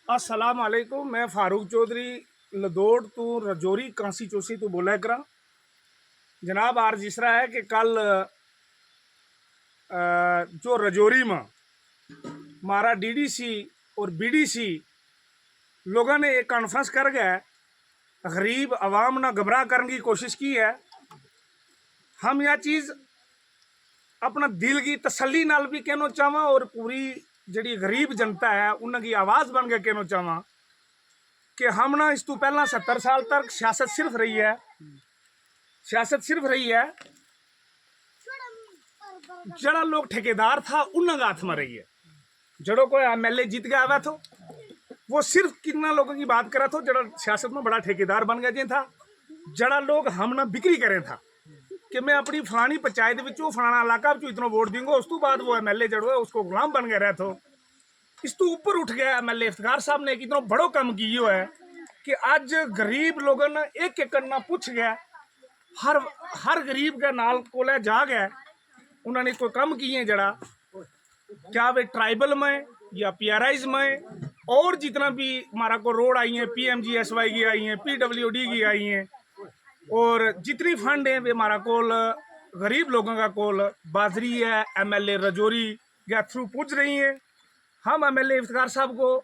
अस्सलाम वालेकुम। मैं फारूक चौधरी लदौड़ तो रजौरी कांसी चौसी तो बोला करा जनाब। आज जिस तरह है कि कल जो रजौरी में हमारा डीडीसी और बीडीसी लोगों ने एक कॉन्फ्रेंस कर गए, गरीब आवाम ना गुमराह करने की कोशिश की है। हम यह चीज़ अपना दिल की तसल्ली नाल भी कहना चाहवा और पूरी जी गरीब जनता है उनकी आवाज़ बन के कहना चाहवा कि हम ना इस तो पहला 70 साल तक सियासत सिर्फ रही है जड़ा लोग ठेकेदार था उन्होंने हाथ में रही है। जड़ों को MLA जीत गया हुआ तो वो सिर्फ कितना लोगों की बात करा था जड़ा सियासत में बड़ा ठेकेदार बन गया था। जड़ा लोग हम ना बिक्री करें था कि मैं अपनी फलानी पंचायत विचों फलाना इलाका इतना वोट दूंगा, उस तो बाद वो MLA जड़ो है उसको गुलाम बन गया रहा। इस तो ऊपर उठ गया MLA इफ्तिखार साहब ने कितना बड़ो काम किया है कि आज गरीब लोगों ने एक एक करना पूछ गया, हर गरीब का नाल को जा गया। उन्होंने कोई कम किए जड़ा क्या वे ट्राइबल में या PRIs में और जितना भी हमारा को रोड आई हैं, PMGSY की आई हैं, PWD की आई हैं और जितनी फंड है वे हमारा कोल गरीब लोगों का कोल बाजरी है MLA रजौरी या थ्रू पूछ रही हैं। हम MLA इफ्तिखार साहब को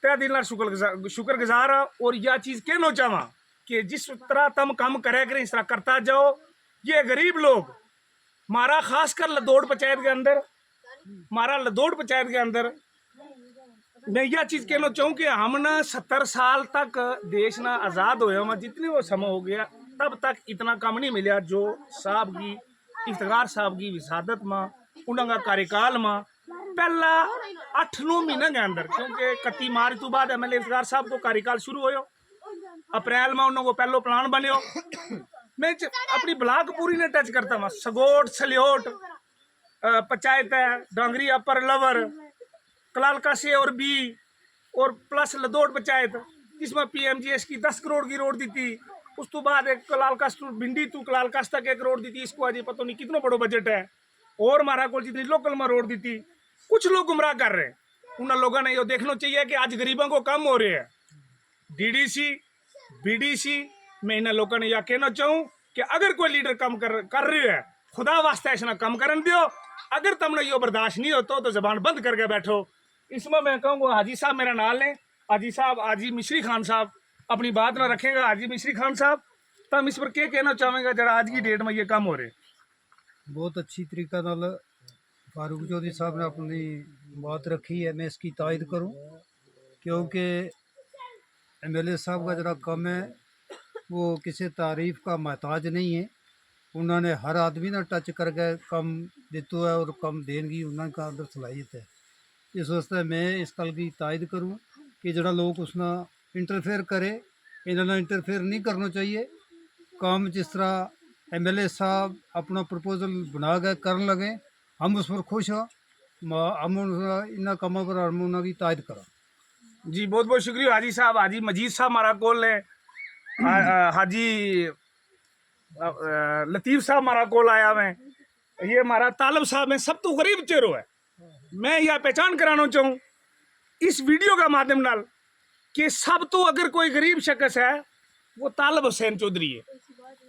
तय दिल शुक्रगुजार और यह चीज़ कहना चाहवा कि जिस तरह तुम काम करें इस तरह करता जाओ। ये गरीब लोग हमारा खासकर लदौड़ पंचायत के अंदर मैं यह चीज़ कहना चाहूँ कि हमने 70 साल तक देश ना आज़ाद होया में जितनी वो समय हो गया तब तक इतना काम नहीं मिला जो साहब की इफ्तिखार साहब की विसादत में उनका कार्यकाल में पहला 8-9 महीने के अंदर, क्योंकि 31 मार्च तो बाद MLA इफ्तिखार साहब को कार्यकाल शुरू हो अप्रैल में उन्होंने पहलो प्लान बनो। मैं अपनी ब्लॉक पूरी ने टच करता हूँ, सगोट सलियोट पंचायत है, डांगरी अपर लवर कलालका से और B और प्लस लदौड़ पंचायत जिसमें PMGS की 10 करोड़ की रोड दी थी। उस तो बाद एक कलालका भिंडी तो कलालका तक 1 करोड़ दी थी। इसको आज पता नहीं कितना बड़ो बजट है और हमारा को जितनी लोकल में रोड दी थी। कुछ लोग गुमराह कर रहे हैं, उन लोगों ने ये देखना चाहिए कि आज गरीबों को कम हो रहे हैं। DDC BDC मैं इन लोगों ने यह कहना चाहूँ कि अगर कोई लीडर कम कर रहे है खुदा वास्ते ऐसा कम करन दियो। अगर तुमने यो बर्दाश्त नहीं होता तो जबान बंद करके बैठो। इसमें मैं कहूँगा हाजी साहब मेरा नाल है, हाजी मिश्री खान साहब अपनी बात ना रखेगा। हाजी मिश्री खान साहब तुम इस पर क्या कहना चाहेंगे जरा आज की डेट में ये कम हो रहे? बहुत अच्छी तरीका नाल फारूक चौधरी साहब ने अपनी बात रखी है, मैं इसकी तायद करूं क्योंकि MLA साहब का जरा कम है वो किसी तारीफ़ का मोहताज नहीं है। उन्होंने हर आदमी ना टच करके कम दितो है और कम देने की उनका अंदर सलाहियत है। इस वास्ते मैं इस गल की तायद करूँ कि जरा लोग उसना इंटरफेयर करे, इन्होंने इंटरफेयर नहीं करना चाहिए। काम जिस तरह MLA साहब अपना प्रपोजल बना के कर लगे हम उस पर खुश हाँ, हम इन कामों पर हम उनकी तायद करा। जी बहुत बहुत शुक्रिया हाजी साहब। हाजी मजीद साहब हमारा कोल है, हाजी लतीफ़ साहब हमारा कोल आया हुआ है, ये हमारा तालब साहब है। सब तो गरीब चेहरो है। मैं यह पहचान कराना चाहूँ इस वीडियो का माध्यम नाल कि सब तो अगर कोई गरीब शख्स है वो तालब हुसैन चौधरी है।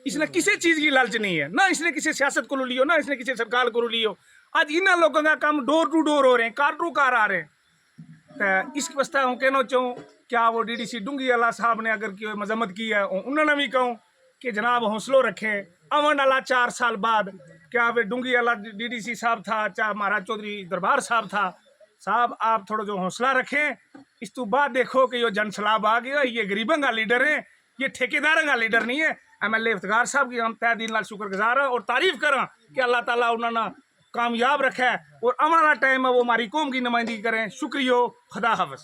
इसने किसी चीज़ की लालच नहीं है, ना इसने किसी सियासत को लियो ना इसने किसी सरकार को लियो। आज इन लोगों का काम डोर टू डोर हो रहे हैं, कार टू कार आ रहे हैं। तो इस वास्ते हूँ कहना चाहूँ क्या वो DDC डूंगी वाला साहब ने अगर कोई मजम्मत की है उन्होंने भी कहूँ कि जनाब हौसलों रखें। अवन वाला 4 साल बाद क्या वे डूंगी वाला DDC साहब था चाहे हमारा चौधरी दरबार साहब था, साहब आप थोड़ा जो हौसला रखें। इस तो बाद देखो कि यो जन सलाब आ गया, ये गरीबों का लीडर है, ये ठेकेदारों का लीडर नहीं है। MLA इफ्तिखार साहब की हम तय दिल नाल शुक्रगुजार हैं और तारीफ करें कि अल्लाह ताला उन्होंने कामयाब रखा है और आने वाला टाइम है वो हमारी कौम की नुमाइंदगी करें। शुक्रिया, खुदा हाफ़िज़।